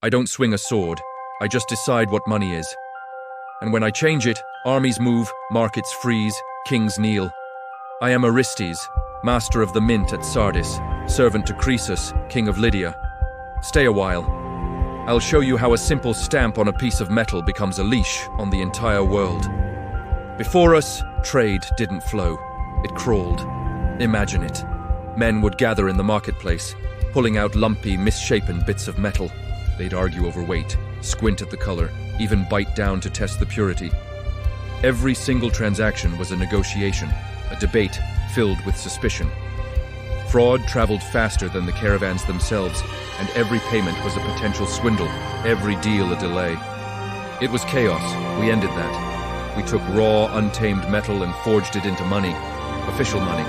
I don't swing a sword, I just decide what money is. And when I change it, armies move, markets freeze, kings kneel. I am Orestes, master of the mint at Sardis, servant to Croesus, king of Lydia. Stay a while. I'll show you how a simple stamp on a piece of metal becomes a leash on the entire world. Before us, trade didn't flow. It crawled. Imagine it. Men would gather in the marketplace, pulling out lumpy, misshapen bits of metal. They'd argue over weight, squint at the color, even bite down to test the purity. Every single transaction was a negotiation, a debate filled with suspicion. Fraud traveled faster than the caravans themselves, and every payment was a potential swindle, every deal a delay. It was chaos. We ended that. We took raw, untamed metal and forged it into money, official money.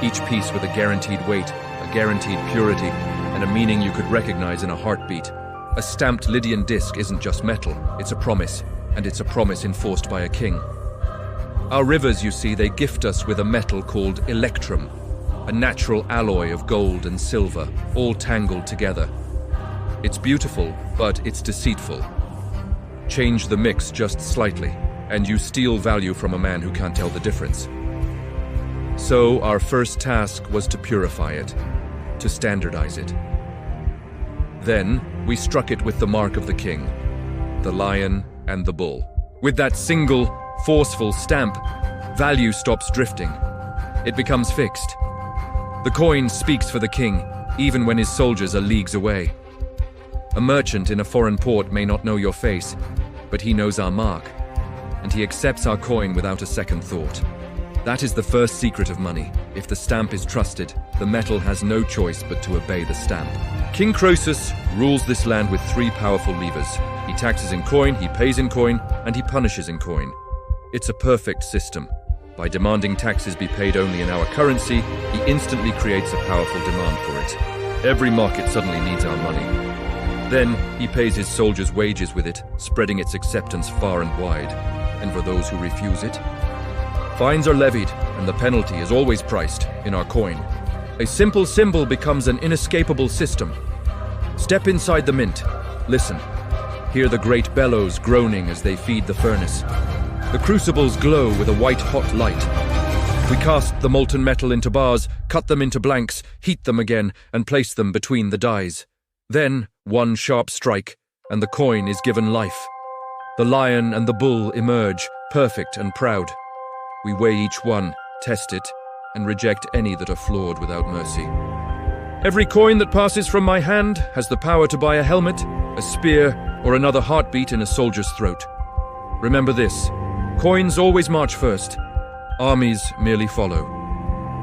Each piece with a guaranteed weight, a guaranteed purity, and a meaning you could recognize in a heartbeat. A stamped Lydian disc isn't just metal, it's a promise, and it's a promise enforced by a king. Our rivers, you see, they gift us with a metal called electrum, a natural alloy of gold and silver, all tangled together. It's beautiful, but it's deceitful. Change the mix just slightly, and you steal value from a man who can't tell the difference. So our first task was to purify it, to standardize it. Then we struck it with the mark of the king, the lion and the bull. With that single, forceful stamp, value stops drifting. It becomes fixed. The coin speaks for the king, even when his soldiers are leagues away. A merchant in a foreign port may not know your face, but he knows our mark, and he accepts our coin without a second thought. That is the first secret of money. If the stamp is trusted, the metal has no choice but to obey the stamp. King Croesus rules this land with 3 powerful levers. He taxes in coin, he pays in coin, and he punishes in coin. It's a perfect system. By demanding taxes be paid only in our currency, he instantly creates a powerful demand for it. Every market suddenly needs our money. Then he pays his soldiers' wages with it, spreading its acceptance far and wide. And for those who refuse it, fines are levied, and the penalty is always priced in our coin. A simple symbol becomes an inescapable system. Step inside the mint. Listen. Hear the great bellows groaning as they feed the furnace. The crucibles glow with a white-hot light. We cast the molten metal into bars, cut them into blanks, heat them again, and place them between the dies. Then, one sharp strike, and the coin is given life. The lion and the bull emerge, perfect and proud. We weigh each one, test it, and reject any that are flawed without mercy. Every coin that passes from my hand has the power to buy a helmet, a spear, or another heartbeat in a soldier's throat. Remember this, coins always march first. Armies merely follow.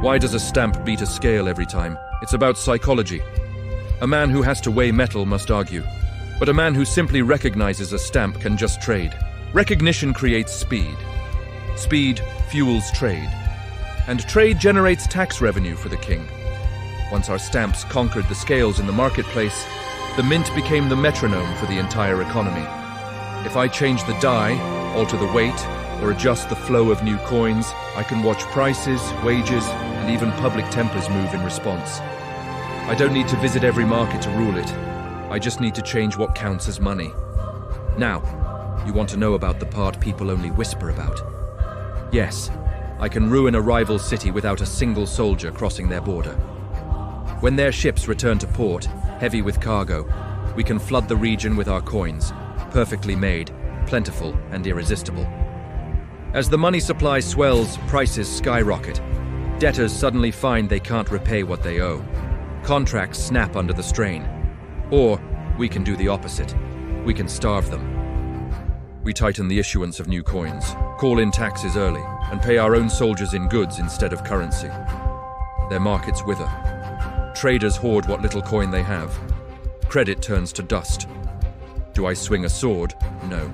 Why does a stamp beat a scale every time? It's about psychology. A man who has to weigh metal must argue, but a man who simply recognizes a stamp can just trade. Recognition creates speed. Speed fuels trade, and trade generates tax revenue for the king. Once our stamps conquered the scales in the marketplace, the mint became the metronome for the entire economy. If I change the die, alter the weight, or adjust the flow of new coins, I can watch prices, wages, and even public tempers move in response. I don't need to visit every market to rule it. I just need to change what counts as money. Now, you want to know about the part people only whisper about. Yes, I can ruin a rival city without a single soldier crossing their border. When their ships return to port, heavy with cargo, we can flood the region with our coins, perfectly made, plentiful, and irresistible. As the money supply swells, prices skyrocket. Debtors suddenly find they can't repay what they owe. Contracts snap under the strain. Or we can do the opposite. We can starve them. We tighten the issuance of new coins, call in taxes early, and pay our own soldiers in goods instead of currency. Their markets wither. Traders hoard what little coin they have. Credit turns to dust. Do I swing a sword? No.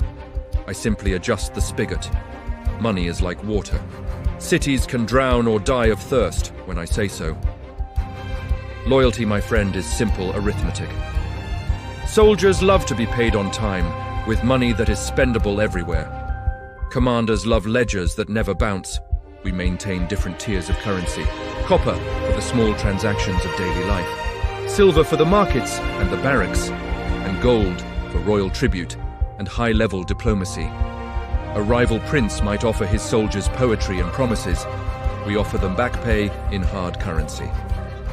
I simply adjust the spigot. Money is like water. Cities can drown or die of thirst when I say so. Loyalty, my friend, is simple arithmetic. Soldiers love to be paid on time, with money that is spendable everywhere. Commanders love ledgers that never bounce. We maintain different tiers of currency. Copper for the small transactions of daily life. Silver for the markets and the barracks. and gold for royal tribute and high-level diplomacy. A rival prince might offer his soldiers poetry and promises. We offer them back pay in hard currency.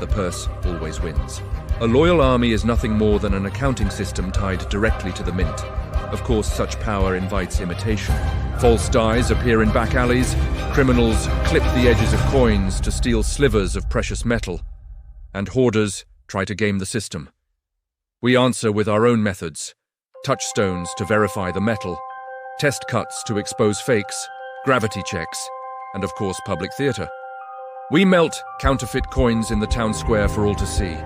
The purse always wins. A loyal army is nothing more than an accounting system tied directly to the mint. Of course, such power invites imitation. False dies appear in back alleys. Criminals clip the edges of coins to steal slivers of precious metal. And hoarders try to game the system. We answer with our own methods. Touchstones to verify the metal. Test cuts to expose fakes. Gravity checks. And of course, public theatre. We melt counterfeit coins in the town square for all to see.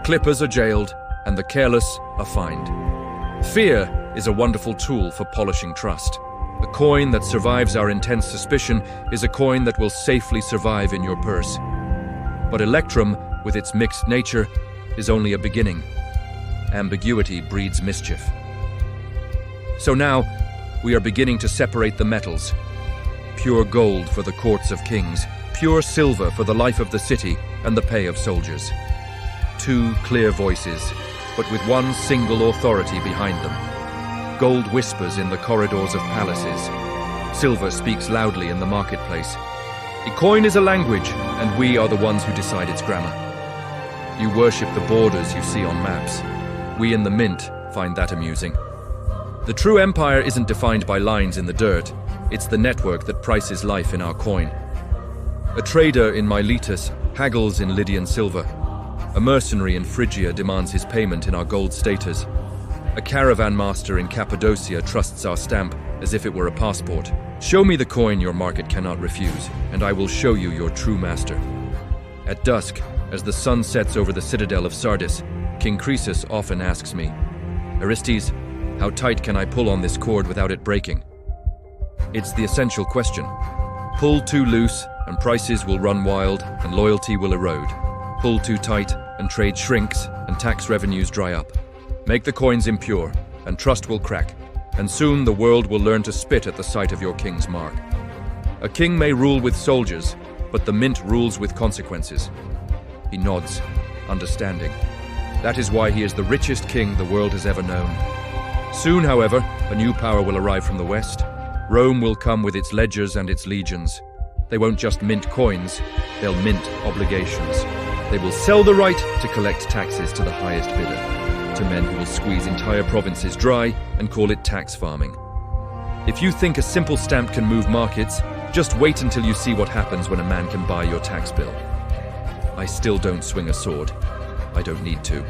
Clippers are jailed, and the careless are fined. Fear is a wonderful tool for polishing trust. A coin that survives our intense suspicion is a coin that will safely survive in your purse. But electrum, with its mixed nature, is only a beginning. Ambiguity breeds mischief. So now, we are beginning to separate the metals. Pure gold for the courts of kings, pure silver for the life of the city and the pay of soldiers. Two clear voices, but with one single authority behind them. Gold whispers in the corridors of palaces. Silver speaks loudly in the marketplace. A coin is a language, and we are the ones who decide its grammar. You worship the borders you see on maps. We in the mint find that amusing. The true empire isn't defined by lines in the dirt. It's the network that prices life in our coin. A trader in Miletus haggles in Lydian silver. A mercenary in Phrygia demands his payment in our gold status. A caravan master in Cappadocia trusts our stamp as if it were a passport. Show me the coin your market cannot refuse, and I will show you your true master. At dusk, as the sun sets over the citadel of Sardis, King Croesus often asks me, "Aristes, how tight can I pull on this cord without it breaking?" It's the essential question. Pull too loose, and prices will run wild, and loyalty will erode. Pull too tight, and trade shrinks, and tax revenues dry up. Make the coins impure, and trust will crack, and soon the world will learn to spit at the sight of your king's mark. A king may rule with soldiers, but the mint rules with consequences. He nods, understanding. That is why he is the richest king the world has ever known. Soon, however, a new power will arrive from the west. Rome will come with its ledgers and its legions. They won't just mint coins, they'll mint obligations. They will sell the right to collect taxes to the highest bidder, to men who will squeeze entire provinces dry and call it tax farming. If you think a simple stamp can move markets, just wait until you see what happens when a man can buy your tax bill. I still don't swing a sword. I don't need to.